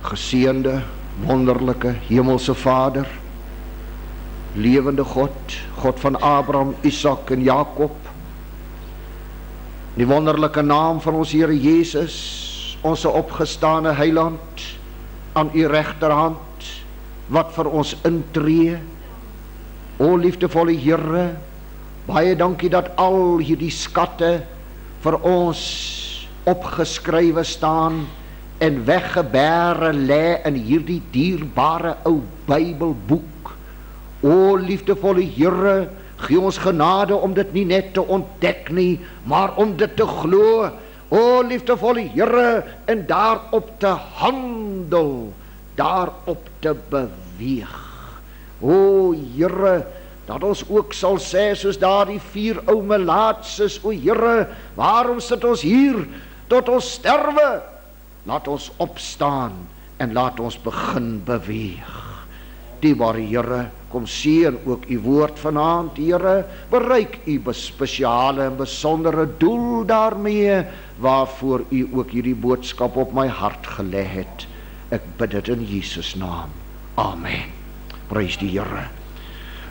Geseënde, wonderlike, hemelse Vader, lewende God, God van Abraham, Isak en Jakob, die wonderlike naam van ons Here Jesus, ons opgestane Heiland, aan u regterhand, wat vir ons intree. O liefdevolle Here, baie dankie dat al hierdie skatte vir ons opgeskrywe staan en weggebere lê in hierdie dierbare ou Bybelboek. O liefdevolle Here, gee ons genade om dit nie net te ontdek nie, maar om dit te glo. O liefdevolle Here, en daarop te handel, daarop te beweeg. O Here, dat ons ook sal sê, soos daar die 4 ou melaatses, o Here, waarom sit ons hier tot ons sterwe? Laat ons opstaan en laat ons begin beweeg. Dierbare Here, kom seën ook u woord vanaand, Here, bereik u spesiale en besondere doel daarmee, waarvoor u ook hierdie boodskap op my hart gelê het. Ek bid dit in Jesus naam. Amen. Prys die Here.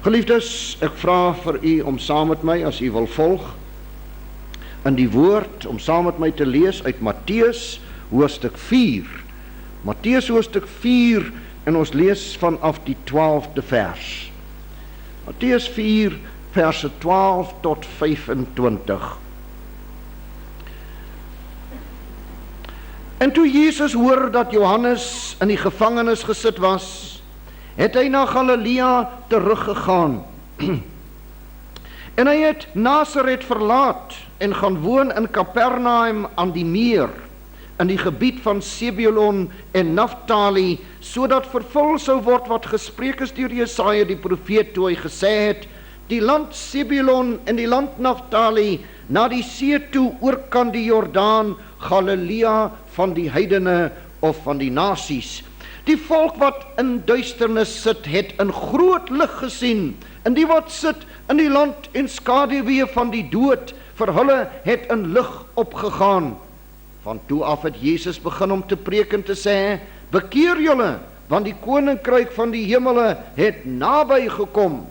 Geliefdes, ek vra vir u om saam met my, as u wil volg, in die woord, om saam met my te lees uit Matteus hoofstuk 4. Matteus hoofstuk 4, en ons lees vanaf die 12de vers. Matteus 4, verse 12 tot 25. En toe Jesus hoor dat Johannes in die gevangenis gesit was, het hy na Galilea teruggegaan. En hy het Nasaret verlaat en gaan woon in Kapernaum aan die meer, in die gebied van Sebulon en Naftali, sodat vervul sou word wat gespreek is deur Jesaja die profeet, toe hy gesê het, die land Sebulon en die land Naftali, na die see toe oorkant die Jordaan, Galilea van die heidene of van die nasies. Die volk wat in duisternis sit, het in groot lig gesien, en die wat sit in die land en skaduwee van die dood, vir hulle het in lig opgegaan. Van toe af het Jesus begin om te preek en te sê, bekeer julle, want die koninkryk van die hemele het naby gekom.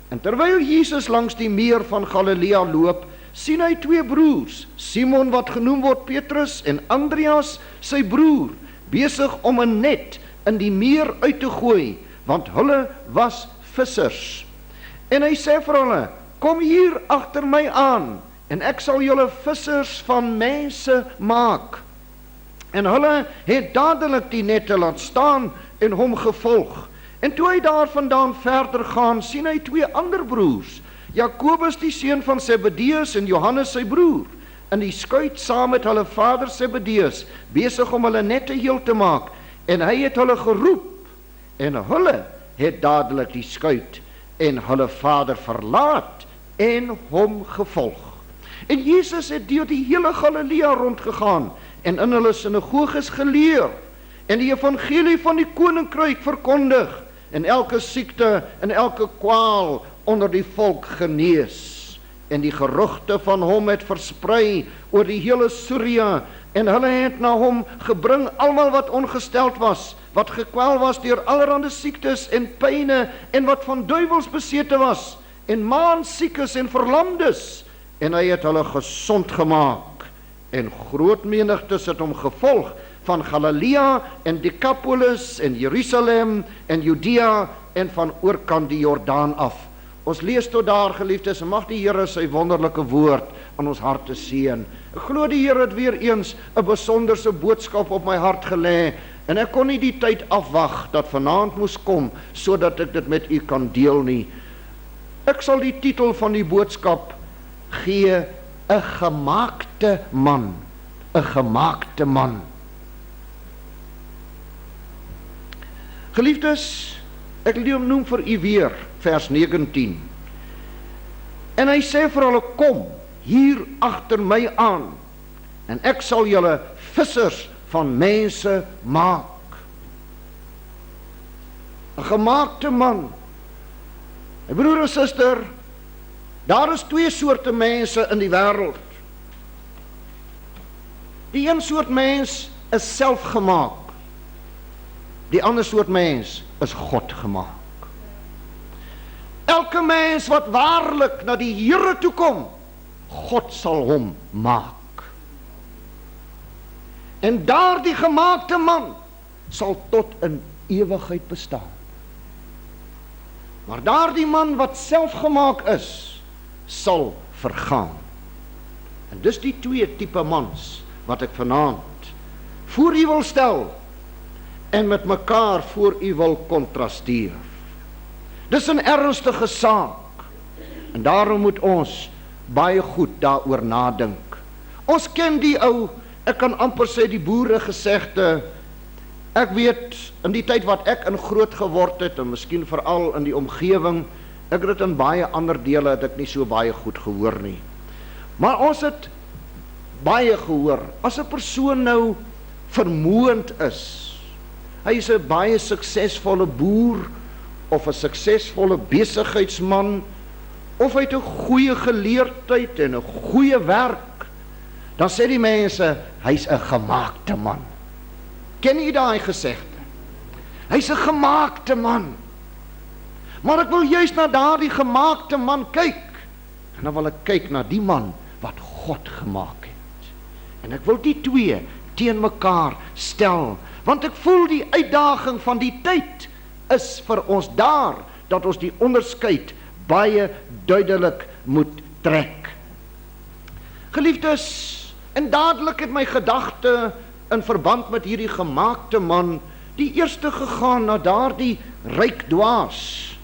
En terwyl Jesus langs die meer van Galilea loop, sien hy 2 broers, Simon wat genoem word Petrus en Andreas sy broer, besig om 'n net in die meer uit te gooi, want hulle was vissers. En hy sê vir hulle, kom hier agter my aan, en ek sal julle vissers van mense maak. En hulle het dadelik die nette laat staan en hom gevolg. En toe hy daar vandaan verder gaan, sien hy 2 ander broers, Jakobus die seun van Zebedeus en Johannes sy broer, in die skuit saam met hulle vader Zebedeus, besig om hulle nette heel te maak. En hy het hulle geroep, en hulle het dadelik die skuit en hulle vader verlaat en hom gevolg. En Jesus het deur die hele Galilea rondgegaan en in hulle sinagoges geleer en die evangelie van die koninkryk verkondig en elke siekte en elke kwaal onder die volk genees. En die gerugte van hom het versprei oor die hele Syria, en hulle het na hom gebring almal wat ongesteld was, wat gekwel was deur allerhande siektes en pyne, en wat van duiwels besete was, en maansiekes en verlamdes, en hy het hulle gesond gemaak. En groot menigtes het hom gevolg van Galilea en Decapolis en Jerusalem en Judea en van oorkant die Jordaan af. Ons lees tot daar, geliefdes, en mag die Here sy wonderlike woord aan ons harte seën. Ek glo die Here het weer eens 'n besonderse boodskap op my hart gelê, en ek kon nie die tyd afwag dat vanaand moes kom, sodat ek dit met u kan deel nie. Ek sal die titel van die boodskap gee, 'n gemaakte man. 'n gemaakte man. Geliefdes, ek noem vir u weer vers 19. En hy sê vir hulle, kom hier agter my aan, en ek sal julle vissers van mense maak. 'n gemaakte man. My broer en suster, daar is 2 soorte mense in die wêreld. Die een soort mens is selfgemaak. Die ander soort mens is God gemaak. Elke mens wat waarlik na die Here toe kom, God sal hom maak. En daardie gemaakte man sal tot in ewigheid bestaan. Maar daardie man wat selfgemaak is, sal vergaan. En dis die twee tipe mans wat ek vanaand voor u wil stel en met mekaar voor u wil kontrasteer. Dis 'n ernstige saak en daarom moet ons baie goed daaroor nadink. Ons ken die ou, ek kan amper sê die boere gesegde. Ek weet, in die tyd wat ek in groot geword het, en miskien veral in die omgewing, ek het dit in baie ander dele het ek nie so baie goed gehoor nie. Maar ons het baie gehoor, as 'n persoon nou vermoënd is, hy is 'n baie suksesvolle boer, of 'n suksesvolle besigheidsman, of hy het 'n goeie geleerdheid en 'n goeie werk, dan sê die mense, hy's 'n gemaakte man. Ken jy daai gesegde? Hy's 'n gemaakte man. Maar ek wil juist na daardie gemaakte man kyk. En dan wil ek kyk na die man wat God gemaak het. En ek wil die twee teen mekaar stel, want ek voel die uitdaging van die tyd is vir ons daar, dat ons die onderskeid baie duidelik moet trek. Geliefdes, en dadelik het my gedagte in verband met hierdie gemaakte man, die eerste gegaan na daardie ryk dwaas,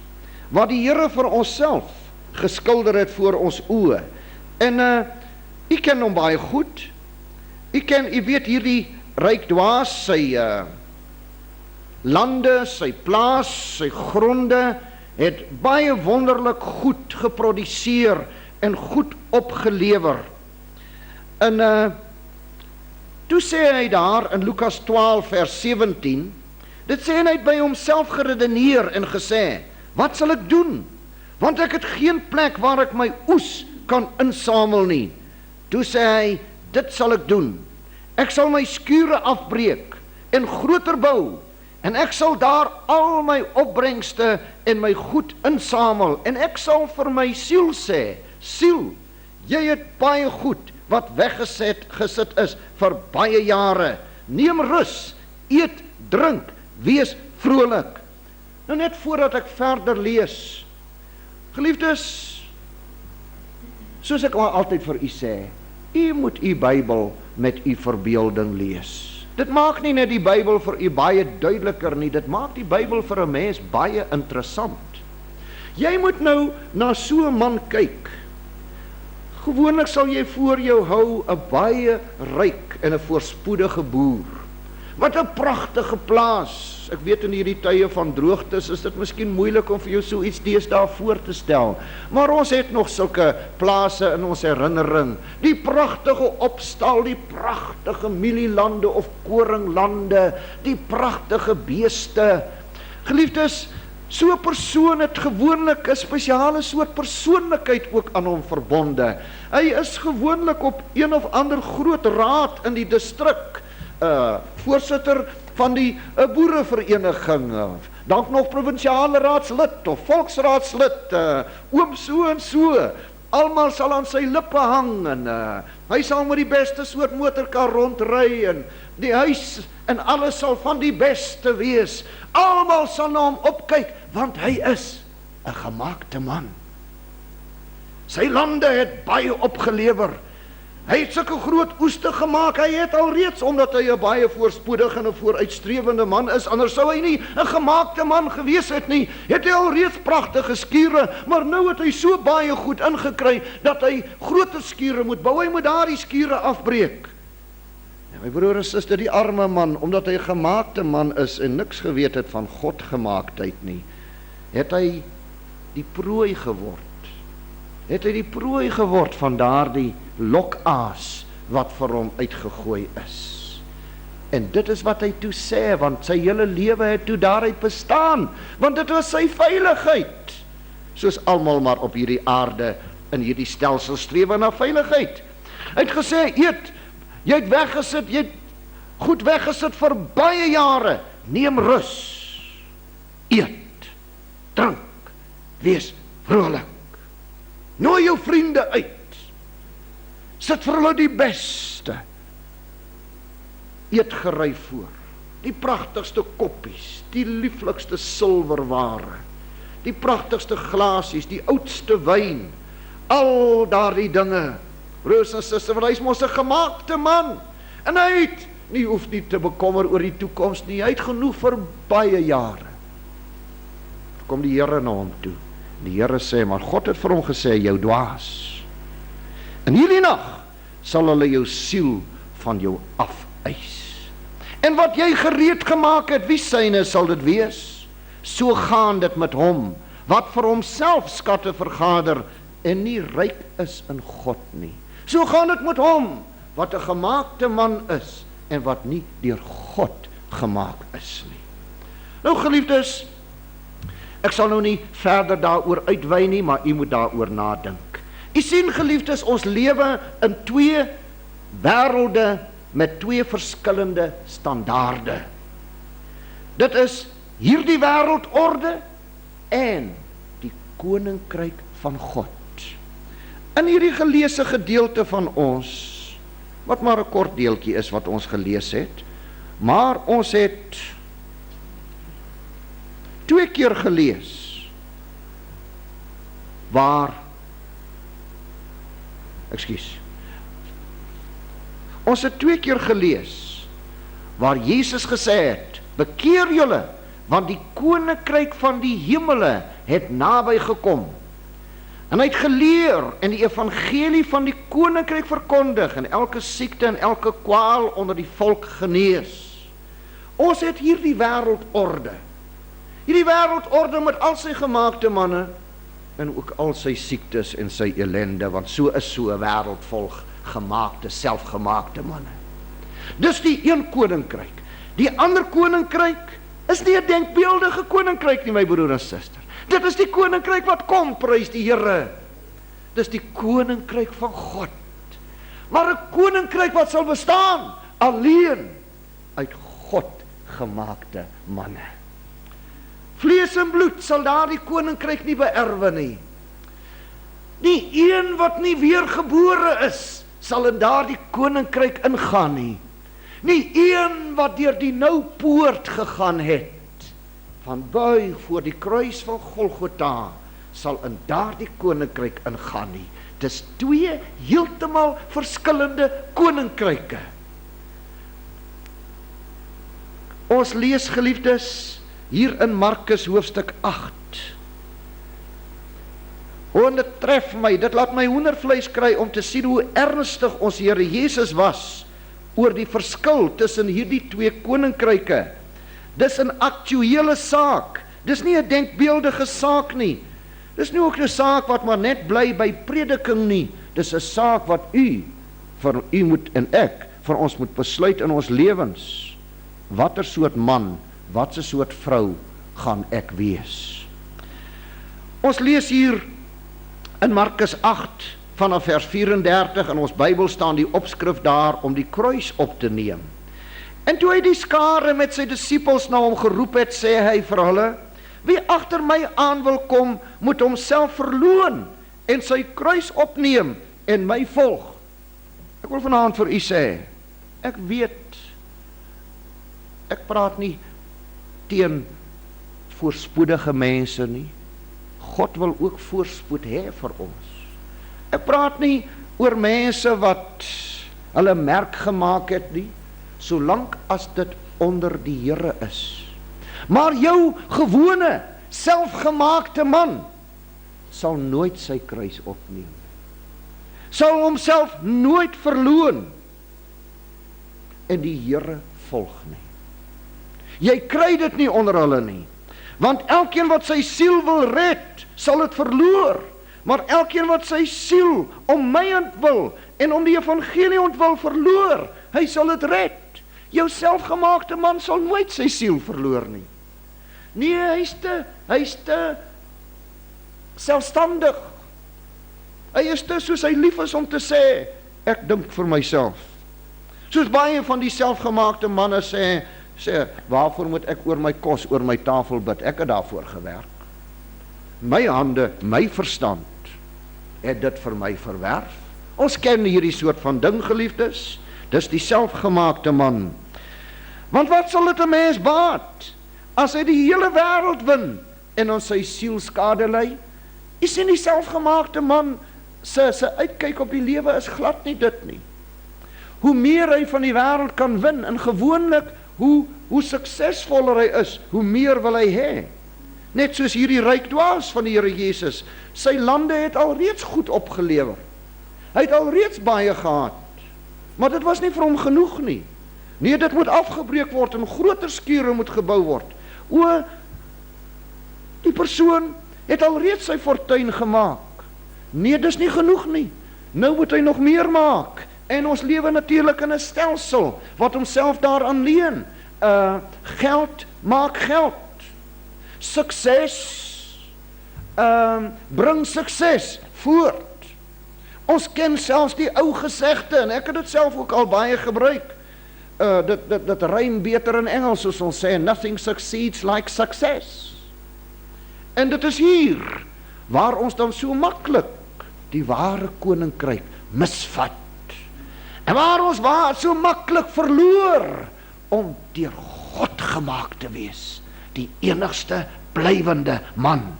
wat die Here vir onsself geskilder het voor ons oë. En u ken hom baie goed. U weet hierdie ryk dwaas, sy lande, sy plaas, sy gronde, het baie wonderlik goed geproduseer en goed opgelewer. En toe sê hy daar in Lukas 12 vers 17, dit sê hy het by homself geredeneer en gesê, wat sal ek doen? Want ek het geen plek waar ek my oes kan insamel nie. Toe sê hy, dit sal ek doen. Ek sal my skure afbreek en groter bou, en ek sal daar al my opbrengste en my goed insamel, en ek sal vir my siel sê, siel, jy het baie goed wat weggesit is vir baie jare. Neem rus, eet, drink, wees vrolik. Nou net voordat ek verder lees, geliefdes, soos ek altyd vir u sê, u moet u Bybel met u verbeelding lees. Dit maak nie net die Bybel vir u baie duideliker nie, dit maak die Bybel vir 'n mens baie interessant. Jy moet nou na so 'n man kyk. Gewoonlik sal jy voor jou hou 'n baie ryk en 'n voorspoedige boer. Wat 'n pragtige plaas. Ek weet in hierdie tye van droogtes is dit miskien moeilik om vir jou so iets deesdae voor te stel. Maar ons het nog sulke plase in ons herinnering. Die pragtige opstal, die pragtige mielielande of koringlande, die pragtige beeste. Geliefdes, so 'n persoon het gewoonlik 'n spesiale soort persoonlikheid ook aan hom verbonde. Hy is gewoonlik op een of ander groot raad in die distrik, voorsitter van die boerevereniging, dalk nog provinsiale raadslid of volksraadslid, oom so en so. Almal sal aan sy lippe hang en hy sal met die beste soort motorkar rondry en die huis en alles sal van die beste wees. Almal sal na hom opkyk want hy is 'n gemaakte man. Sy lande het baie opgelewer. Hy het sulke groot oeste gemaak, hy het alreeds, omdat hy 'n baie voorspoedige en 'n vooruitstrewende man is, anders sou hy nie 'n gemaakte man gewees het nie, het hy alreeds pragtige skure, maar nou het hy so baie goed ingekry, dat hy groter skure moet bou, hy moet daardie skure afbreek. Ja, my broer en suster, die arme man, omdat hy 'n gemaakte man is, en niks geweet het van God gemaaktheid nie, het hy die prooi geword. Het hy die prooi geword van daardie lokaas wat vir hom uitgegooi is. En dit is wat hy toe sê, want sy hele lewe het toe daaruit bestaan, want dit was sy veiligheid. Soos almal maar op hierdie aarde, in hierdie stelsel strewe na veiligheid. Hy het gesê, eet, jy het weggesit, jy het goed weggesit vir baie jare, neem rus, eet, drink, wees vrolik. Nooi jou vriende uit, sit vir hulle die beste, eetgerei voor, die pragtigste koppies, die lieflikste silwerware, die pragtigste glasies, die oudste wyn, al daardie dinge. Broers en susters, want hy is mos 'n gemaakte man, en hy het nie hoef nie te bekommer oor die toekoms nie, hy het genoeg vir baie jare. Kom die Here na hom toe, die Here sê, maar God het vir hom gesê, jou dwaas, in hierdie nag sal hulle jou siel van jou afeis. En wat jy gereed gemaak het, wie syne sal dit wees? So gaan dit met hom, wat vir homself skatte vergader, en nie ryk is in God nie. So gaan dit met hom, wat 'n gemaakte man is, en wat nie deur God gemaak is nie. Nou geliefdes, ek sal nou nie verder daaroor uitwy nie, maar u moet daaroor nadink. U sien geliefdes, ons lewe in twee wêrelde met twee verskillende standaarde. Dit is hierdie wêreldorde en die koninkryk van God. In hierdie geleesde gedeelte van ons, wat maar 'n kort deeltjie is wat ons gelees het, maar ons het 2 keer gelees waar ons het 2 keer gelees waar Jesus gesê het, bekeer julle, want die koninkryk van die hemele het naby gekom. En hy het geleer en die evangelie van die koninkryk verkondig en elke siekte en elke kwaal onder die volk genees. Ons het hierdie wêreldorde. Hierdie wêreldorde met al sy gemaakte manne en ook al sy siektes en sy ellende, want so is so 'n wêreld vol gemaakte, selfgemaakte manne. Dis die een koninkryk. Die ander koninkryk is nie 'n denkbeeldige koninkryk nie, my broer en suster. Dit is die koninkryk wat kom, prys die Here. Dis die koninkryk van God. Maar 'n koninkryk wat sal bestaan alleen uit God gemaakte manne. Vlees en bloed sal daardie koninkryk nie beerwe nie. Die een wat nie weergebore is, sal in daardie koninkryk ingaan nie. Nie een wat deur die nou poort gegaan het, van buig voor die kruis van Golgotha, sal in daardie koninkryk ingaan nie. Dis 2 heeltemal verskillende koninkryke. Ons lees, geliefdes, hier in Markus hoofstuk 8. En dit tref my, dit laat my hoendervleis kry om te sien hoe ernstig ons Here Jesus was oor die verskil tussen hierdie 2 koninkryke. Dis 'n aktuele saak. Dis nie 'n denkbeeldige saak nie. Dis nie ook 'n saak wat maar net bly by prediking nie. Dis 'n saak wat vir u moet en ek, vir ons moet besluit in ons lewens. Watter soort man, watse soort vrou gaan ek wees? Ons lees hier in Markus 8 vanaf vers 34 in ons Bybel staan die opskrif daar om die kruis op te neem. En toe hy die skare met sy disippels na hom geroep het, sê hy vir hulle, wie agter my aan wil kom, moet homself verloon en sy kruis opneem en my volg. Ek wil vanaand vir u sê, ek weet, ek praat nie teen voorspoedige mense nie. God wil ook voorspoed hê vir ons. Ek praat nie oor mense wat hulle merk gemaak het nie, solank as dit onder die Here is. Maar jou gewone, selfgemaakte man sal nooit sy kruis opneem. Sal homself nooit verloon en die Here volg nie. Jy kry dit nie onder hulle nie. Want elkeen wat sy siel wil red, sal dit verloor. Maar elkeen wat sy siel om my ontwil en om die evangelie ontwil verloor, hy sal dit red. Jou selfgemaakte man sal nooit sy siel verloor nie. Nee, hy is te selfstandig. Hy is te soos hy lief is om te sê, ek dink vir myself. Soos baie van die selfgemaakte manne sê, Sê, waarvoor moet ek oor my kos, oor my tafel bid? Ek het daarvoor gewerk. My hande, my verstand, het dit vir my verwerf. Ons ken hierdie soort van ding, geliefdes. Dis die selfgemaakte man. Want wat sal dit 'n mens baat, as hy die hele wêreld win, en ons sy siel skade ly? Jy sien, die selfgemaakte man, sy uitkyk op die lewe is glad nie dit nie. Hoe meer hy van die wêreld kan win, en gewoonlik, hoe suksesvoller hy is, hoe meer wil hy hê. Net soos hierdie ryk dwaas van die Here Jesus, sy lande het alreeds goed opgelewer. Hy het alreeds baie gehad, maar dit was nie vir hom genoeg nie. Nee, dit moet afgebreek word en groter skure moet gebou word. O, die persoon het alreeds sy fortuin gemaak. Nee, dis nie genoeg nie. Nou moet hy nog meer maak. En ons lewe natuurlik in 'n stelsel wat homself daaraan leen. Geld maak geld. Sukses bring sukses voort. Ons ken selfs die ou gesegde, en ek het dit self ook al baie gebruik. Dit rym beter in Engels, soos ons sê, nothing succeeds like success. En dit is hier waar ons dan so maklik die ware koninkryk misvat. En waar ons so maklik verloor om deur God gemaak te wees, die enigste blywende man.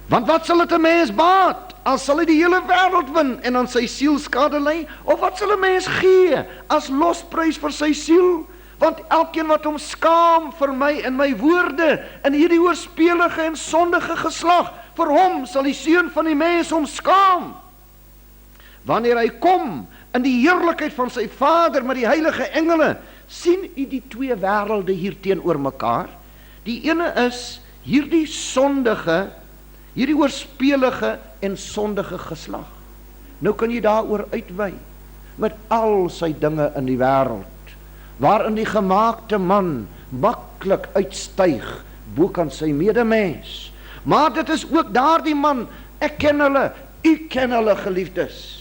Want wat sal dit 'n mens baat, as sal hy die hele wêreld win en aan sy siel skade ly? Of wat sal 'n mens gee as losprys vir sy siel? Want elkeen wat hom skaam vir my en my woorde in hierdie oorspelige en sondige geslag, vir hom sal die Seun van die mens hom skaam. Wanneer hy kom in die heerlikheid van sy Vader met die heilige engele, sien u die twee wêrelde hier teenoor mekaar? Die ene is hierdie sondige, hierdie oorspelige en sondige geslag. Nou kan jy daaroor uitwy met al sy dinge in die wêreld, waarin die gemaakte man maklik uitstyg bo kan sy medemens. Maar dit is ook daardie man, ek ken hulle, u ken hulle, geliefdes.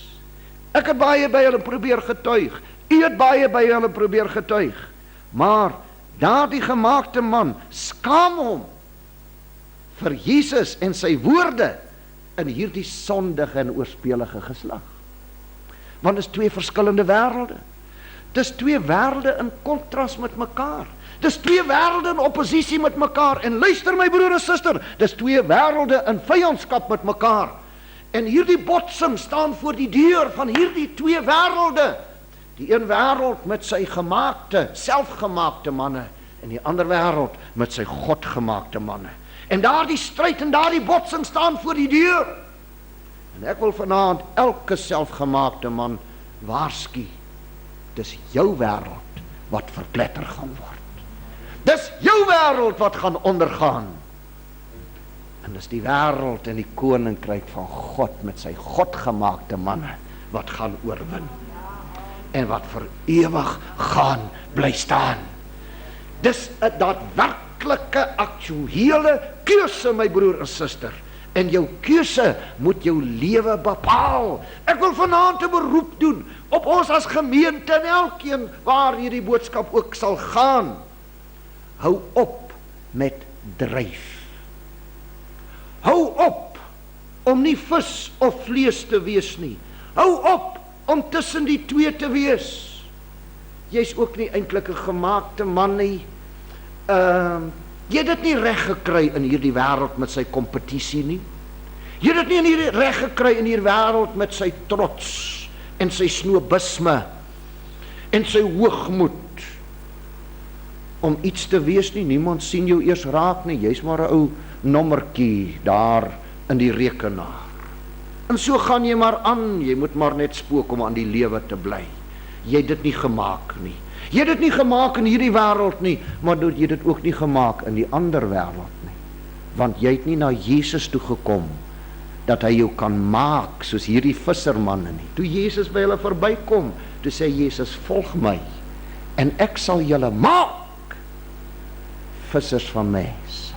Ek het baie by hulle probeer getuig, u het baie by hulle probeer getuig, maar daardie gemaakte man skaam hom vir Jesus en sy woorde in hierdie sondige en oorspelige geslag. Want dit is twee verskillende wêrelde. Dit is twee wêrelde in kontras met mekaar. Dit is twee wêrelde in oppositie met mekaar. En luister my broer en suster, dit is twee wêrelde in vyandskap met mekaar. En hierdie botsing staan voor die deur van hierdie twee wêrelde. Die een wêreld met sy gemaakte, selfgemaakte manne, en die ander wêreld met sy godgemaakte manne. En daardie stryd en daardie botsing staan voor die deur. En ek wil vanaand elke selfgemaakte man waarsku, dis jou wêreld wat verpletter gaan word. Dis jou wêreld wat gaan ondergaan. En dis die wêreld en die koninkryk van God met sy godgemaakte manne wat gaan oorwin. En wat vir ewig gaan bly staan. Dis 'n daadwerklike aktuele keuse, my broer en suster. En jou keuse moet jou lewe bepaal. Ek wil vanaand 'n beroep doen op ons as gemeente en elkeen waar hierdie boodskap ook sal gaan. Hou op met dryf. Hou op om nie vis of vlees te wees nie. Hou op om tussen die twee te wees. Jy's ook nie eintlik 'n gemaakte man nie. Jy het dit nie reg gekry in hierdie wêreld met sy kompetisie nie. Jy het dit nie reg gekry in hierdie wêreld met sy trots en sy snobisme en sy hoogmoed om iets te wees nie. Niemand sien jou eers raak nie. Jy's maar 'n ou nommertjie daar in die rekenaar. En so gaan jy maar aan. Jy moet maar net spook om aan die lewe te bly. Jy het dit nie gemaak nie. Jy het dit nie gemaak in hierdie wêreld nie, maar jy het dit ook nie gemaak in die ander wêreld nie. Want jy het nie na Jesus toe gekom dat hy jou kan maak soos hierdie vissermanne nie. Toe Jesus by hulle verbykom, toe sê Jesus, volg my en ek sal julle maak vissers van mense.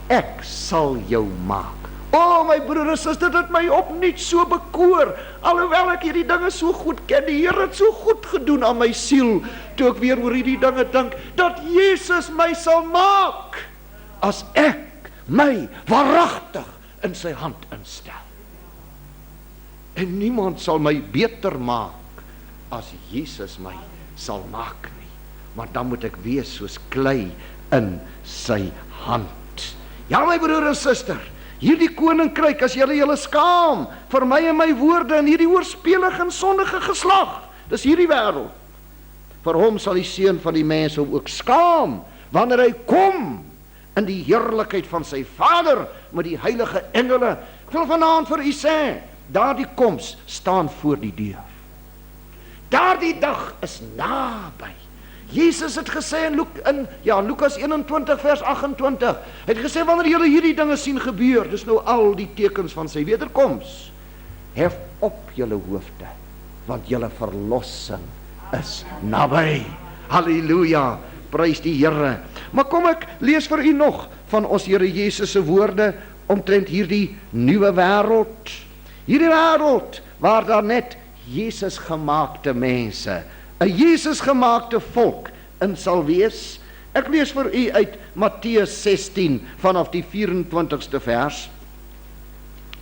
Ek sal jou maak. O my broer en suster, dit my opnuut so bekoor, alhoewel ek hierdie dinge so goed ken. Die Here het so goed gedoen aan my siel, toe ek weer oor hierdie dinge dink, dat Jesus my sal maak, as ek my waaragtig in sy hand instel. En niemand sal my beter maak, as Jesus my sal maak nie. Maar dan moet ek wees soos klei in sy hand. Ja my broer en suster, hierdie koninkryk, as julle skaam vir my en my woorde in hierdie oorspelige en sondige geslag, dis hierdie wêreld. Vir hom sal die Seun van die mens hom ook skaam, wanneer hy kom in die heerlikheid van sy Vader met die heilige engele. Ek wil vanaand vir u sê, daardie koms staan voor die deur. Daardie dag is naby. Jesus het gesê in Lukas 21 vers 28, hy het gesê, wanneer julle hierdie dinge sien gebeur, dis nou al die tekens van sy wederkoms, hef op julle hoofde, want julle verlossing is naby. Halleluja, prys die Here. Maar kom ek lees vir u nog van ons Here Jesus se woorde omtrent hierdie nuwe wêreld. Hierdie wêreld waar daar net Jesus gemaakte mense, 'n Jesus gemaakte volk in sal wees. Ek lees vir u uit Matteus 16 vanaf die 24ste vers.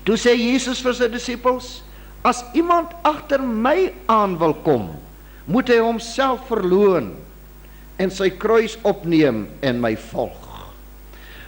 Toe sê Jesus vir sy disippels, as iemand agter my aan wil kom, moet hy homself verloon en sy kruis opneem en my volg.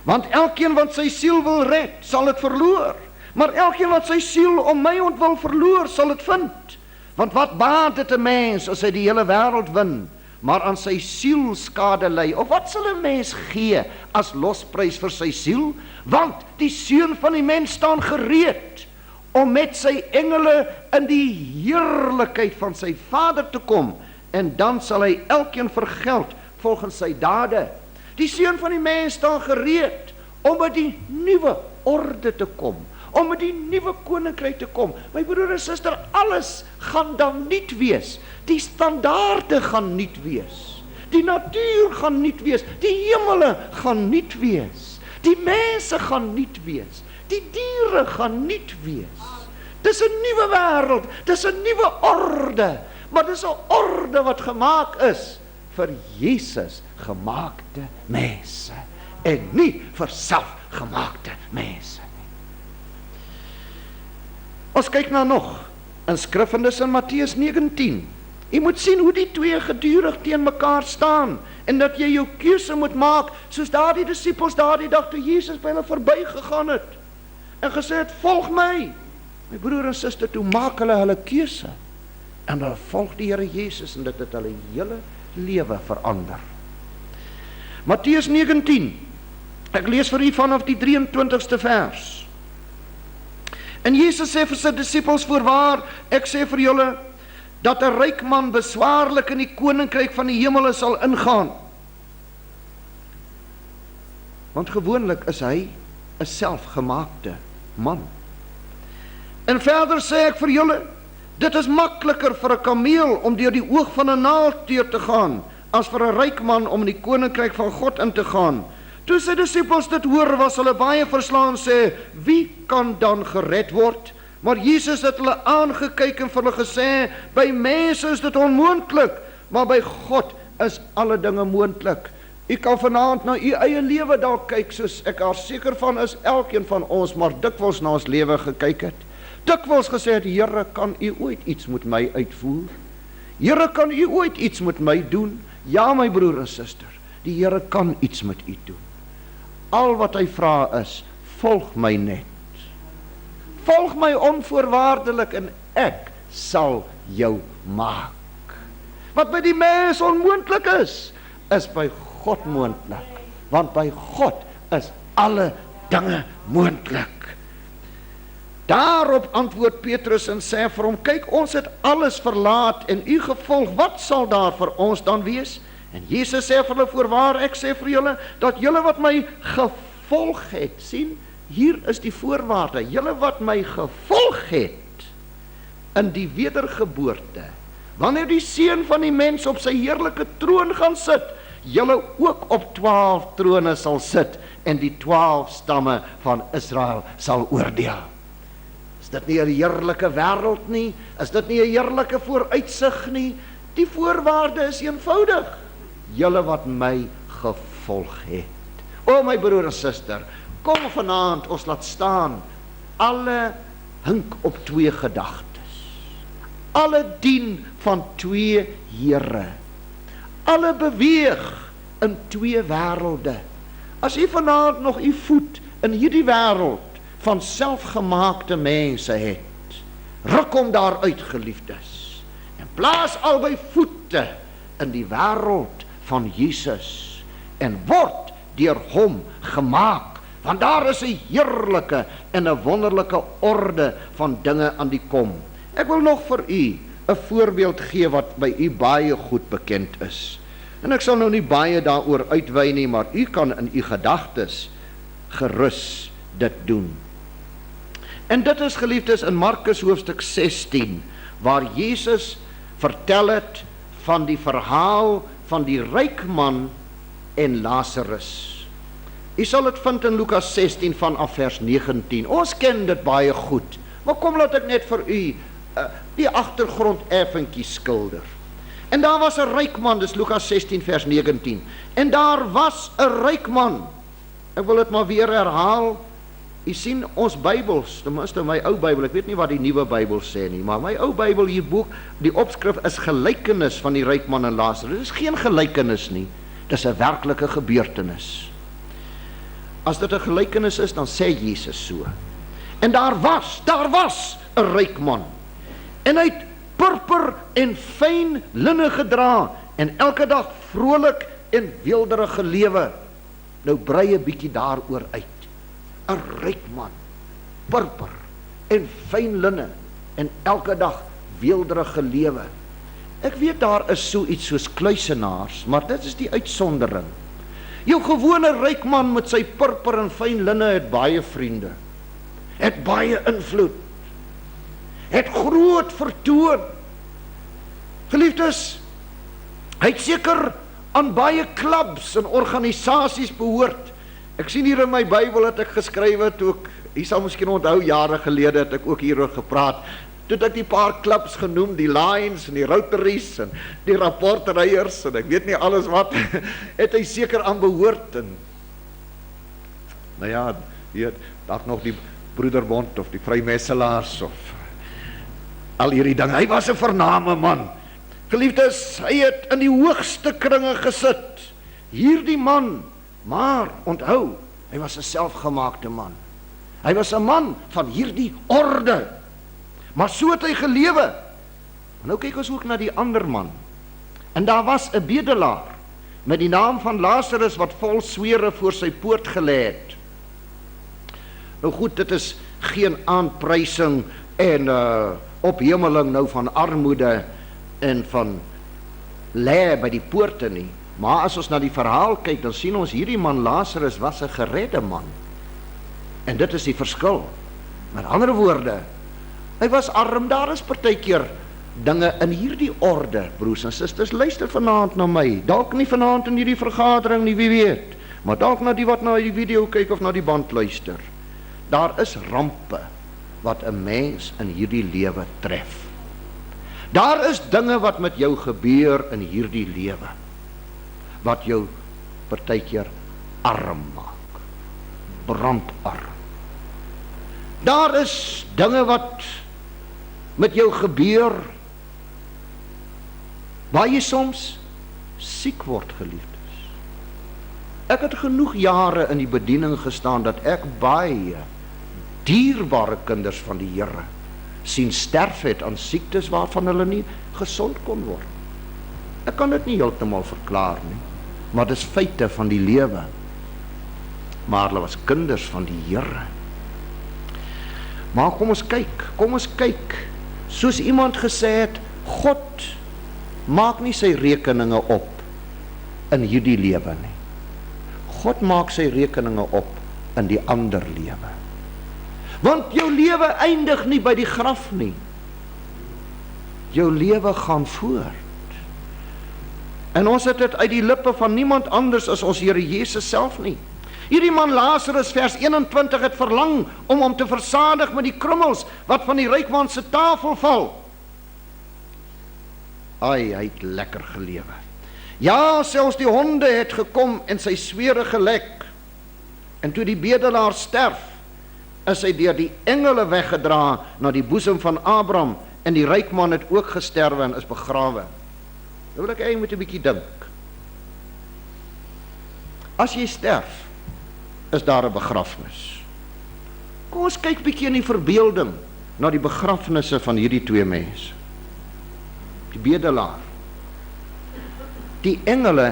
Want elkeen wat sy siel wil red, sal dit verloor. Maar elkeen wat sy siel om my ontwil verloor, sal dit vind. Want wat baat dit 'n mens as hy die hele wêreld win, maar aan sy siel skade ly? Of wat sal 'n mens gee as losprys vir sy siel? Want die Seun van die mens staan gereed om met sy engele in die heerlikheid van sy Vader te kom, en dan sal hy elkeen vergeld volgens sy dade. Die Seun van die mens staan gereed om met die nuwe orde te kom, om met die nuwe koninkryk te kom. My broer en suster, alles gaan dan nuut wees. Die standaarde gaan nuut wees. Die natuur gaan nuut wees. Die hemele gaan nuut wees. Die mense gaan nuut wees. Die diere gaan nuut wees. Dis 'n nuwe wêreld, dis 'n nuwe orde, maar dis 'n orde wat gemaak is vir Jesus gemaakte mense en nie vir selfgemaakte mense. Ons kyk nou nog in skrif, en dis in Matteus 19. Jy moet sien hoe die twee gedurig teen mekaar staan, en dat jy jou keuse moet maak, soos daardie disippels daardie dag toe Jesus by hulle verbygegaan het en gesê het, volg my. My broer en suster, toe maak hulle keuse, en hulle volg die Here Jesus, en dit het hulle hele lewe verander. Matteus 19, ek lees vir u vanaf die 23ste vers. En Jesus sê vir sy disippels, voorwaar, ek sê vir julle, dat 'n ryk man beswaarlik in die koninkryk van die hemele sal ingaan. Want gewoonlik is hy 'n selfgemaakte man. En verder sê ek vir julle, dit is makliker vir 'n kameel om deur die oog van 'n naald deur te gaan, as vir 'n ryk man om in die koninkryk van God in te gaan. Toe sy disippels dit hoor, was hulle baie verslaan, sê, wie kan dan gered word? Maar Jesus het hulle aangekyk en vir hulle gesê, by mense is dit onmoontlik, maar by God is alle dinge moontlik. U kan vanaand na u eie lewe dalk kyk, soos ek daar seker van is, elkeen van ons, maar dikwels na ons lewe gekyk het. Dikwels gesê het, Here, kan u ooit iets met my uitvoer? Here, kan u ooit iets met my doen? Ja, my broer en suster, die Here kan iets met u doen. Al wat hy vra is, volg my net. Volg my onvoorwaardelik en ek sal jou maak. Wat by die mens onmoontlik is by God moontlik. Want by God is alle dinge moontlik. Daarop antwoord Petrus en sê vir hom, kyk, ons het alles verlaat en u gevolg, wat sal daar vir ons dan wees? En Jesus sê vir hulle, voorwaar, ek sê vir julle, dat julle wat my gevolg het, sien, hier is die voorwaarde, julle wat my gevolg het, in die wedergeboorte, wanneer die Seun van die mens op sy heerlike troon gaan sit, julle ook op 12 trone sal sit en die 12 stamme van Israel sal oordeel. Is dit nie 'n heerlike wêreld nie? Is dit nie 'n heerlike vooruitsig nie? Die voorwaarde is eenvoudig. Julle wat my gevolg het. O my broer en suster, kom vanaand ons laat staan. Alle hink op 2 gedagtes. Alle dien van 2 Here. Alle beweeg in 2 wêrelde. As u vanaand nog u voet in hierdie wêreld van selfgemaakte mense het, ruk hom daaruit, geliefdes, en plaas albei voete in die wêreld van Jesus en word deur hom gemaak, want daar is 'n heerlike en 'n wonderlike orde van dinge aan die kom. Ek wil nog vir u 'n voorbeeld gee wat by u baie goed bekend is. En ek sal nou nie baie daaroor uitwy nie, maar u kan in u gedagtes gerus dit doen. En dit is, geliefdes, in Markus hoofstuk 16, waar Jesus vertel het van die verhaal van die ryk man en Lazarus. U sal dit vind in Lukas 16 vanaf vers 19. Ons ken dit baie goed, maar kom laat ek net vir u die agtergrond effentjie skilder. En daar was 'n ryk man, dis Lukas 16 vers 19. En daar was 'n ryk man. Ek wil dit maar weer herhaal. U sien ons Bybels, ten minste my ou Bybel, ek weet nie wat die nuwe Bybel sê nie, maar my ou Bybel hier boek, die opskrif is gelykenis van die ryk man en Lazarus. Dit is geen gelykenis nie, dis 'n werklike gebeurtenis. As dit 'n gelykenis is, dan sê Jesus so. En daar was 'n ryk man. En hy het purper en fyn linne gedra en elke dag vrolik en weelderig gelewe. Nou brei 'n bietjie daaroor uit. 'n Ryk man, purper en fyn linne en elke dag weelderig gelewe. Ek weet daar is so iets soos kluisenaars, maar dit is die uitsondering. Jou gewone ryk man met sy purper en fyn linne het baie vriende, het baie invloed, het groot vertoon. Geliefdes, hy het seker aan baie klubs en organisasies behoort. Ek sien hier in my Bybel het ek geskrywe, toe ek, jy sal miskien onthou, jare gelede het ek ook hieroor gepraat, toe het ek die paar klubs genoem, die Lions en die Rotaries en die Rapportryers en ek weet nie alles wat, het hy seker aan behoort. En nou ja, weet, dalk nog die Broederbond of die Vrymesselaars of al hierdie dinge. Hy was 'n vername man. Geliefdes, hy het in die hoogste kringe gesit. Hierdie man, maar onthou, hy was 'n selfgemaakte man. Hy was 'n man van hierdie orde. Maar so het hy gelewe. Nou kyk ons ook na die ander man. En daar was 'n bedelaar met die naam van Lazarus wat vol swere voor sy poort gelê het. Nou goed, dit is geen aanprysing en ophemeling nou van armoede en van lê by die poorte nie. Maar as ons na die verhaal kyk, dan sien ons hierdie man Lazarus was 'n geredde man. En dit is die verskil. Met ander woorde, hy was arm. Daar is partykeer dinge in hierdie orde, broers en susters, luister vanaand na my. Dalk nie vanaand in hierdie vergadering nie, wie weet, maar dalk na die wat na die video kyk of na die band luister. Daar is rampe wat 'n mens in hierdie lewe tref. Daar is dinge wat met jou gebeur in hierdie lewe wat jou partykeer arm maak, brandarm. Daar is dinge wat met jou gebeur waar jy soms siek word, geliefdes. Ek het genoeg jare in die bediening gestaan dat ek baie dierbare kinders van die Here sien sterf het aan siektes waarvan hulle nie gesond kon word. Ek kan dit nie heeltemal verklaar nie, maar dis feite van die lewe. Maar hulle was kinders van die Here. Maar kom ons kyk, soos iemand gesê het, God maak nie sy rekeninge op in hierdie lewe nie. God maak sy rekeninge op in die ander lewe. Want jou lewe eindig nie by die graf nie. Jou lewe gaan voort. En ons het dit uit die lippe van niemand anders as ons Here Jesus self nie. Hierdie man Lazarus, vers 21, het verlang om hom te versadig met die krummels wat van die ryk man se tafel val. Ai, hy het lekker gelewe. Ja, selfs die honde het gekom en sy swere gelek. En toe die bedelaar sterf, is hy deur die engele weggedra na die boesem van Abraham, en die ryk man het ook gesterwe en is begrawe. Nou wil ek jy moet 'n bietjie dink. As jy sterf, is daar 'n begrafnis. Kom ons kyk bietjie in die verbeelding na die begrafnisse van hierdie twee mense. Die bedelaar. Die engele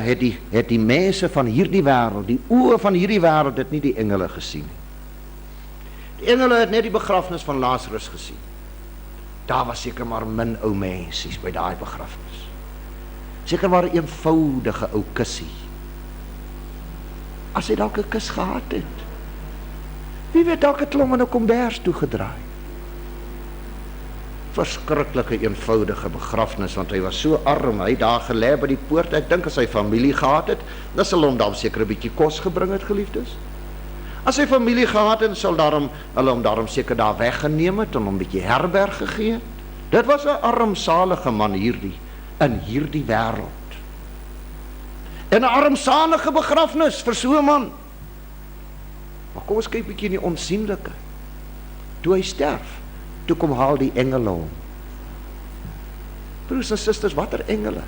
het die mense van hierdie wêreld, die oë van hierdie wêreld het nie die engele gesien nie. Die engele het net die begrafnis van Lazarus gesien. Daar was seker maar min ou mensies by daai begrafnis. Seker maar 'n eenvoudige ou kussie. As hy dalk 'n kus gehad het. Wie weet, dalk 'n klom in 'n kombers toegedraai. Verskriklike eenvoudige begrafnis, want hy was so arm, hy daar gelê by die poort. Ek dink as hy familie gehad het, dan sal hom dan seker 'n bietjie kos gebring het, geliefdes. As hy familie gehad het, sal hulle hom daarom seker daar weggeneem het en hom 'n bietjie herberg gegee het. Dit was 'n armsalige man in hierdie wêreld. En 'n armsalige begrafnis vir so 'n man. Maar kom ons kyk bietjie in die onsienlike. Toe hy sterf, toe kom haal die engele hom. Broers en susters, watter engele?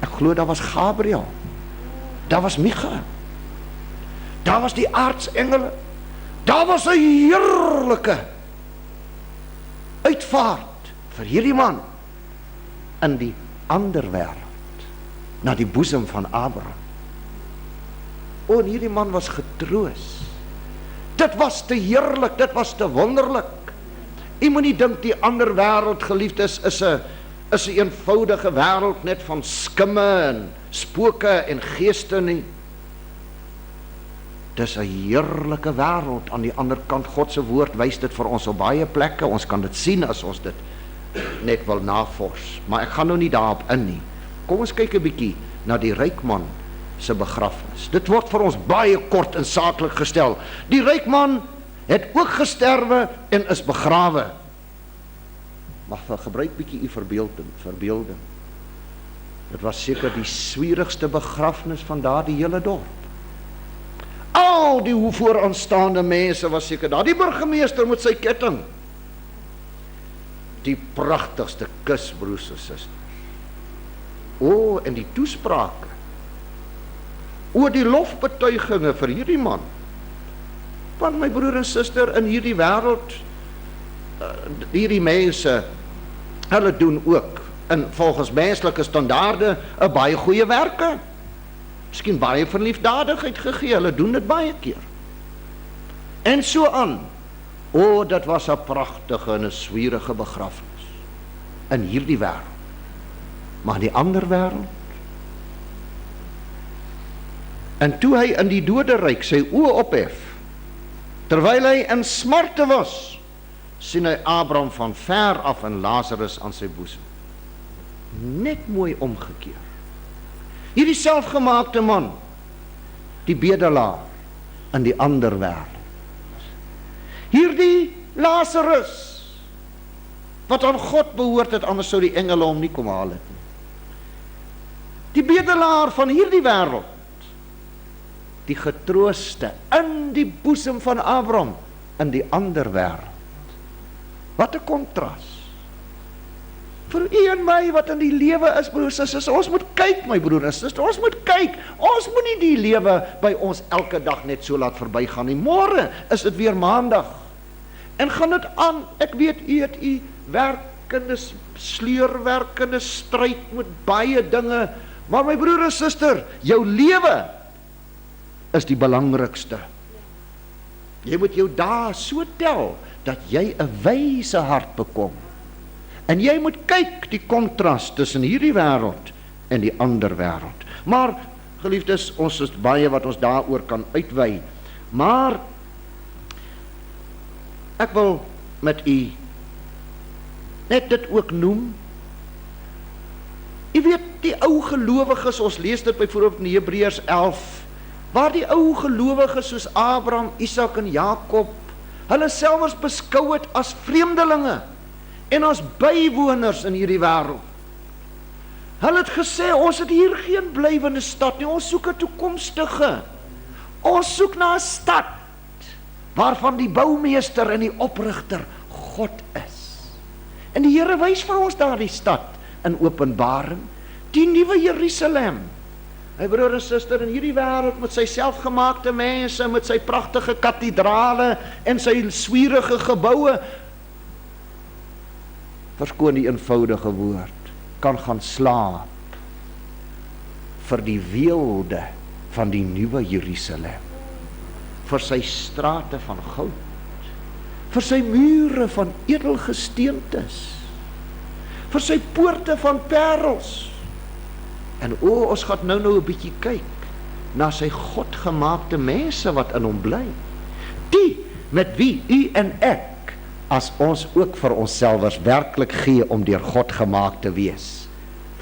Ek glo daar was Gabriël. Daar was Michael. Daar was die aardsengele. Daar was 'n heerlike uitvaart vir hierdie man in die ander wêreld, na die boesem van Abraham. En hierdie man was getroos. Dit was te heerlik, dit was te wonderlik. U moet nie dink die ander wêreld, geliefdes, is 'n eenvoudige wêreld net van skimme en spooke en geeste nie. Dis 'n heerlike wêreld. Aan die ander kant, God se woord wys dit vir ons op baie plekke. Ons kan dit sien as ons dit net wil navors. Maar ek gaan nou nie daarop in nie. Kom ons kyk 'n bietjie na die ryk man se begrafnis. Dit word vir ons baie kort en saaklik gestel. Die ryk man het ook gesterwe en is begrawe. Maar gebruik bietjie u verbeelding. Dit was seker die swierigste begrafnis van daardie hele dorp. Al die vooraanstaande mense was seker daar. Die burgemeester met sy ketting. Die pragtigste kus, broers en susters. O, en die toesprake. O, die lofbetuigings vir hierdie man. Want my broer en suster, in hierdie wêreld, hierdie mense, hulle doen ook, en volgens menslike standaarde, 'n baie goeie werke. Miskien baie verliefdadigheid gegee, hulle doen dit baie keer. En so aan. O, dit was 'n pragtige en 'n swierige begrafnis in hierdie wêreld. Maar in die ander wêreld, en toe hy in die doderyk sy oë ophef, terwyl hy in smarte was, sien hy Abraham van ver af en Lazarus aan sy boesem. Net mooi omgekeer. Hierdie selfgemaakte man, die bedelaar in die ander wêreld. Hierdie Lazarus, wat aan God behoort het, anders sou die engele hom nie kom haal het nie. Die bedelaar van hierdie wêreld, die getrooste in die boesem van Abraham in die ander wêreld. Wat 'n kontras. Vir u en my wat in die lewe is, broers en susters, ons moet kyk, my broer en suster, ons moet kyk. Ons moet nie die lewe by ons elke dag net so laat verbygaan nie. Môre is dit weer maandag. En gaan dit aan. Ek weet u het u werkende, sleurwerkende stryd met baie dinge, maar my broer en suster, jou lewe is die belangrikste. Jy moet jou dae so tel dat jy 'n wyse hart bekom. En jy moet kyk die kontras tussen hierdie wêreld en die ander wêreld. Maar geliefdes, ons is baie wat ons daaroor kan uitwy. Maar ek wil met u net dit ook noem. Jy weet, die ou gelowiges, ons lees dit byvoorbeeld in Hebreërs 11, waar die ou gelowiges soos Abraham, Isak en Jakob, hulle selfs beskou het as vreemdelinge en as bywoners in hierdie wêreld. Hulle het gesê, ons het hier geen blywende stad nie, ons soek 'n toekomstige. Ons soek na 'n stad waarvan die boumeester en die oprigter God is. En die Here wys vir ons daardie stad in Openbaring, die nuwe Jerusalem. My broer en suster, in hierdie wêreld met sy selfgemaakte mense, met sy pragtige kathedrale en sy swierige geboue, verskoon die eenvoudige woord, kan gaan slaap vir die weelde van die nuwe Jerusalem, vir sy strate van goud, vir sy mure van edelgesteentes, vir sy poorte van parels. En ons gaan nou 'n bietjie kyk na sy godgemaakte mense wat in hom bly. Die met wie u en ek, as ons ook vir onsself werklik gee om deur God gemaak te wees,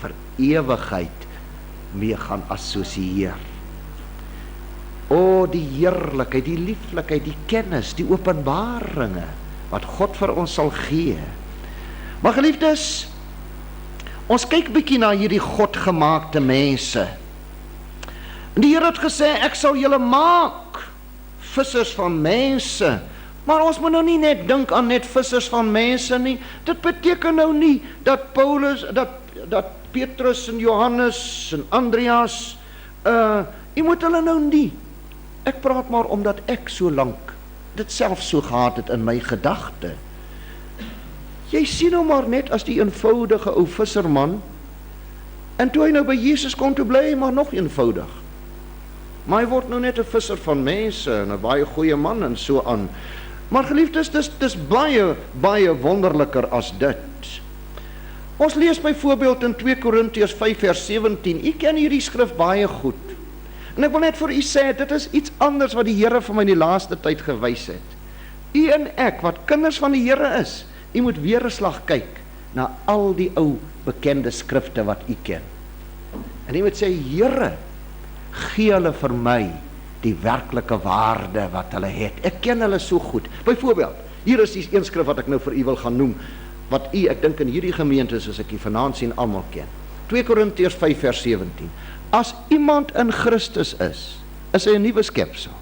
vir ewigheid mee gaan assosieer. O, die heerlikheid, die lieflikheid, die kennis, die openbaringe wat God vir ons sal gee. Maar geliefdes, ons kyk bietjie na hierdie godgemaakte mense. Die Here het gesê, ek sal julle maak vissers van mense. Maar ons moet nou nie net dink aan net vissers van mense nie. Dit beteken nou nie dat Paulus, dat Petrus en Johannes en Andreas, jy moet hulle nou nie. Ek praat maar omdat ek so lank dit self so gehad het in my gedagte. Jy sien nou maar net as die eenvoudige ou visserman, en toe hy nou by Jesus kom, toe bly hy maar nog eenvoudig. Maar hy word nou net 'n visser van mense, en 'n baie goeie man en so aan. Maar geliefdes, dis baie wonderliker as dit. Ons lees byvoorbeeld in 2 Korintiërs 5 vers 17, u ken hierdie skrif baie goed. En ek wil net vir u sê, dit is iets anders wat die Here vir my in die laaste tyd gewys het. U en ek, wat kinders van die Here is, u moet weer 'n slag kyk na al die ou bekende skrifte wat u ken. En u moet sê, Here, gee hulle vir my die werklike waarde wat hulle het. Ek ken hulle so goed. Byvoorbeeld, hier is die een skrif wat ek nou vir u wil gaan noem, wat u, ek dink in hierdie gemeente, soos ek u vanaand sien, almal ken. 2 Korintiërs 5 vers 17. As iemand in Christus is hy 'n nuwe skepsel.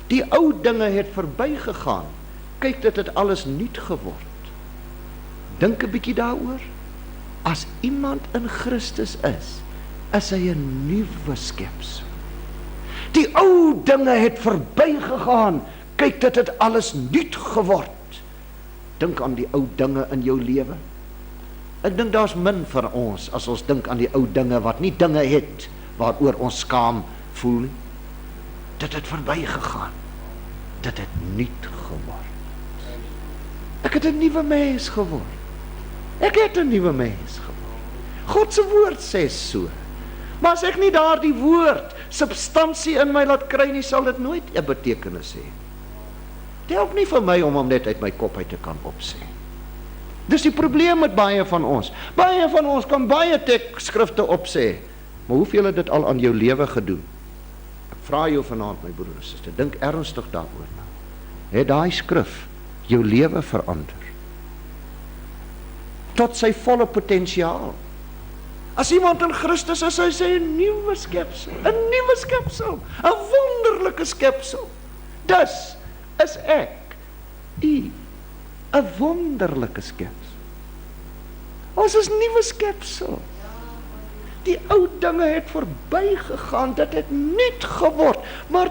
Die ou dinge het verbygegaan. Kyk, dit het alles nuut geword. Dink 'n bietjie daaroor. As iemand in Christus is hy 'n nuwe skepsel. Die ou dinge het verbygegaan. Kyk, dit het alles nuut geword. Dink aan die ou dinge in jou lewe. Ek dink daar's min vir ons as ons dink aan die ou dinge wat nie dinge het waaroor ons skaam voel nie. Dit het verbygegaan. Dit het nuut geword. Ek het 'n nuwe mens geword. Ek het 'n nuwe mens geword. God se woord sê so. Maar as ek nie daardie woord substansie in my laat kry nie, sal dit nooit 'n betekenis hê. Dit help nie vir my om hom net uit my kop uit te kan opsê. Dis die probleem met baie van ons. Baie van ons kan baie tekskrifte opsê, maar hoeveel het dit al aan jou lewe gedoen? Ek vra jou vanaand, my broer en suster, dink ernstig daaroor na. Het daai skrif jou lewe verander tot sy volle potensiaal? As iemand in Christus is, hy sê 'n nuwe skepsel, 'n nuwe skepsel, 'n wonderlike skepsel. Dus is ek, u, 'n wonderlike skepsel. Ons is nuwe skepsel. Die ou dinge het verbygegaan, dit het nuut geword, maar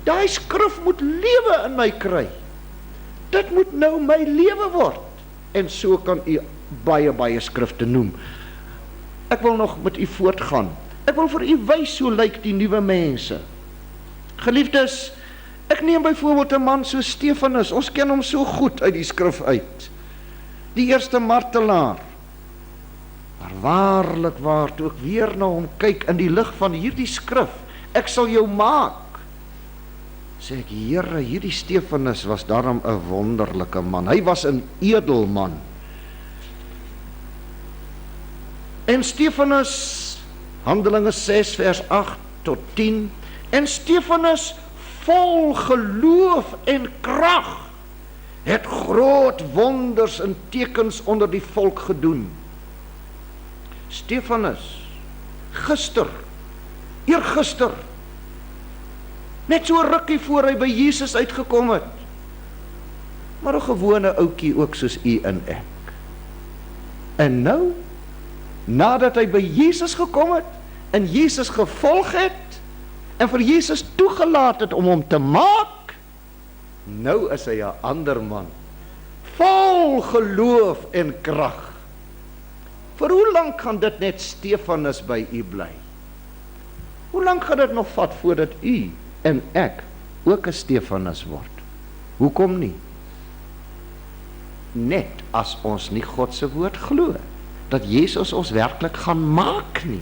daai skrif moet lewe in my kry. Dit moet nou my lewe word. En so kan u baie skrifte noem. Ek wil nog met u voortgaan. Ek wil vir u wys hoe lyk die nuwe mense. Geliefdes, ek neem byvoorbeeld 'n man so Stefanus. Ons ken hom so goed uit die skrif uit. Die eerste martelaar. Maar waarlik waar, toe ek weer na hom kyk in die lig van hierdie skrif, ek sal jou maak, sê ek, Here, hierdie Stefanus was daarom 'n wonderlike man. Hy was 'n edelman. En Stefanus, Handelinge 6 vers 8 tot 10, en Stefanus vol geloof en krag het groot wonders en tekens onder die volk gedoen. Stefanus, eergister, net so rukkie voor hy by Jesus uitgekom het, maar 'n gewone ouetjie ook soos u en ek. En nou, nadat hy by Jesus gekom het, en Jesus gevolg het, en vir Jesus toegelaat het om hom te maak, nou is hy 'n ander man, vol geloof en krag. Vir hoe lank gaan dit net Stefanus by u bly? Hoe lank gaan dit nog vat voordat u en ek ook 'n Stefanus word? Hoekom nie? Net as ons nie God se woord glo, dat Jesus ons werklik gaan maak nie.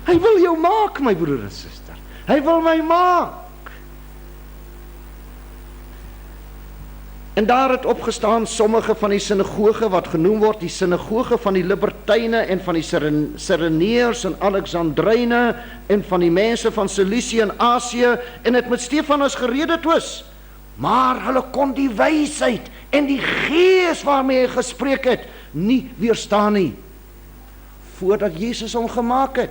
Hy wil jou maak, my broer en suster. Hy wil my maak. En daar het opgestaan sommige van die sinagoge wat genoem word die sinagoge van die Libertyne en van die Sireneërs en Alexandryne en van die mense van Cilicië en Asië, en het met Stefanus gerede twis. Maar hulle kon die wysheid en die gees waarmee hy gespreek het nie weerstaan nie, voordat Jesus hom gemaak het.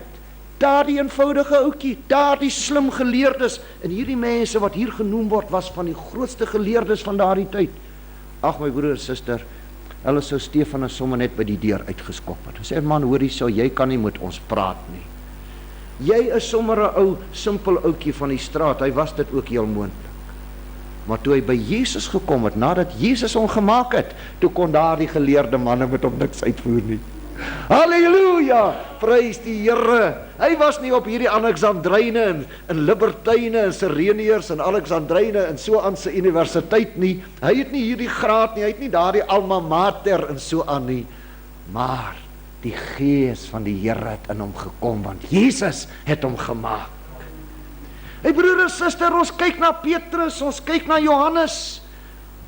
Daar die eenvoudige ouetjie, daar die slim geleerdes, en hierdie mense wat hier genoem word, was van die grootste geleerdes van daardie tyd. Ag my broer en suster, hulle sou Stefanus sommer net by die deur uitgeskop het. Hy sê, man, hoor hierso, jy kan nie met ons praat nie. Jy is sommer 'n ou, simpel ouetjie van die straat, hy was dit ook heel moontlik. Maar toe hy by Jesus gekom het, nadat Jesus hom gemaak het, toe kon daar die geleerde manne met hom niks uitvoer nie. Halleluja, prys die Here. Hy was nie op hierdie Alexandryne en Libertyne en Sireneërs en Alexandryne en so aan sy universiteit nie. Hy het nie hierdie graad nie, hy het nie daardie alma mater en so aan nie. Maar die gees van die Here het in hom gekom, want Jesus het hom gemaak. Hey broer en suster, ons kyk na Petrus, ons kyk na Johannes.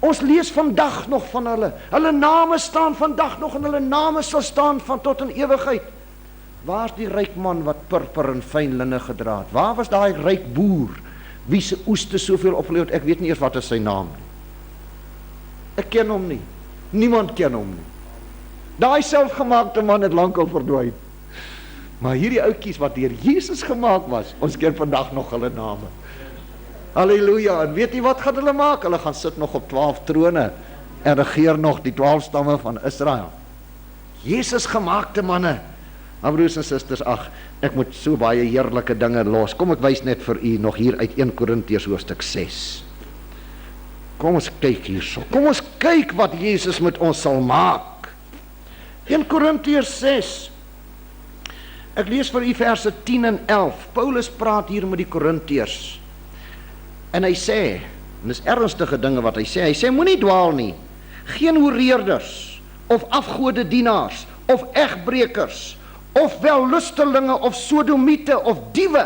Ons lees vandag nog van hulle. Hulle name staan vandag nog en hulle name sal staan van tot in ewigheid. Waar is die ryk man wat purper en fyn linne gedra het? Waar was daai ryk boer wie se oeste soveel opgelewer het? Ek weet nie eers wat is sy naam nie. Ek ken hom nie. Niemand ken hom nie. Daai selfgemaakte man het lankal verdwyn. Maar hierdie ouetjies wat deur Jesus gemaak was, ons ken vandag nog hulle name. Halleluja, en weet jy wat gaan hulle maak? Hulle gaan sit nog op 12 trone en regeer nog die 12 stamme van Israel. Jesus gemaakte manne. Maar broers en susters, ag, ek moet so baie heerlike dinge los. Kom ek wys net vir u nog hier uit 1 Korintiërs hoofstuk 6. Kom ons kyk hierso. Kom ons kyk wat Jesus met ons sal maak. 1 Korintiërs 6. Ek lees vir u verse 10 en 11. Paulus praat hier met die Korintiërs. En hy sê, en dis ernstige dinge wat hy sê, moenie dwaal nie, geen hoereerders, of afgode dienaars, of egbrekers, of wellustelinge, of sodomiete, of diewe,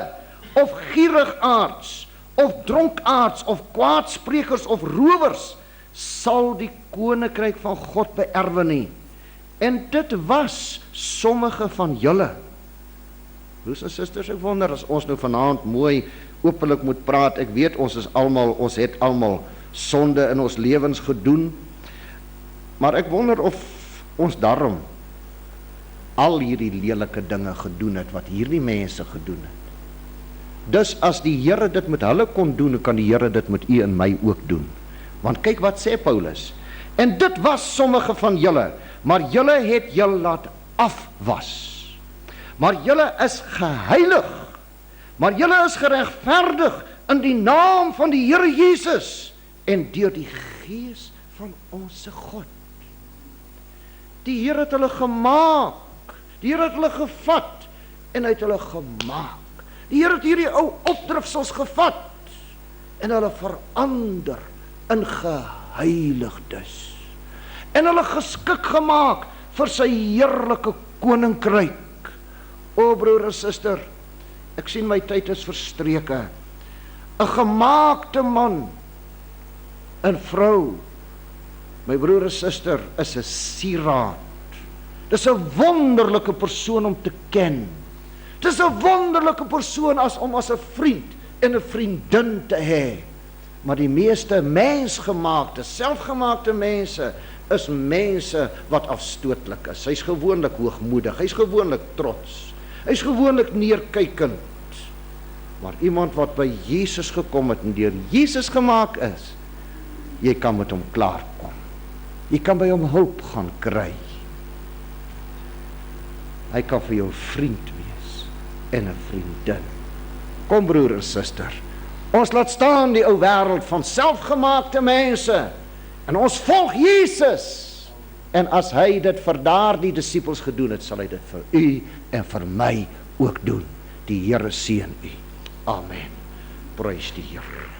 of gierigaards, of dronkaards, of kwaadsprekers, of rowers, sal die koninkryk van God beerwe nie. En dit was sommige van julle. Broers en susters, ek wonder as ons nou vanaand mooi openlik moet praat. Ek weet ons het almal sonde in ons lewens gedoen, maar ek wonder of ons daarom al hierdie lelike dinge gedoen het wat hierdie mense gedoen het. Dus as die Here dit met hulle kon doen, kan die Here dit met u en my ook doen. Want kyk wat sê Paulus, en dit was sommige van julle, maar julle het julle laat afwas. Maar julle is geheilig, maar julle is geregverdig in die naam van die Here Jesus en deur die Gees van ons God. Die Here het hulle gemaak, die Here het hulle gevat en hy het hulle gemaak. Die Here het hierdie ou opdrifsels gevat en hulle verander in geheiligdes en hulle geskik gemaak vir sy heerlike koninkryk. O broer en suster, ek sien my tyd is verstreke. 'n gemaakte man en vrou, my broer en suster, is 'n sieraad. Dis 'n wonderlike persoon om te ken. Dis 'n wonderlike persoon om as 'n vriend en 'n vriendin te hê. Maar die meeste mensgemaakte, selfgemaakte mense is mense wat afstootlik is. Hy's gewoonlik hoogmoedig, hy's gewoonlik trots, hy's gewoonlik neerkykend. Maar iemand wat by Jesus gekom het en deur Jesus gemaak is, jy kan met hom klaarkom. Jy kan by hom hulp gaan kry. Hy kan vir jou vriend wees en 'n vriendin. Kom broer en suster, ons laat staan die ou wêreld van selfgemaakte mense en ons volg Jesus. En as hy dit vir daardie disippels gedoen het, sal hy dit vir u en vir my ook doen. Die Here seën u. Amen. Prys die Here.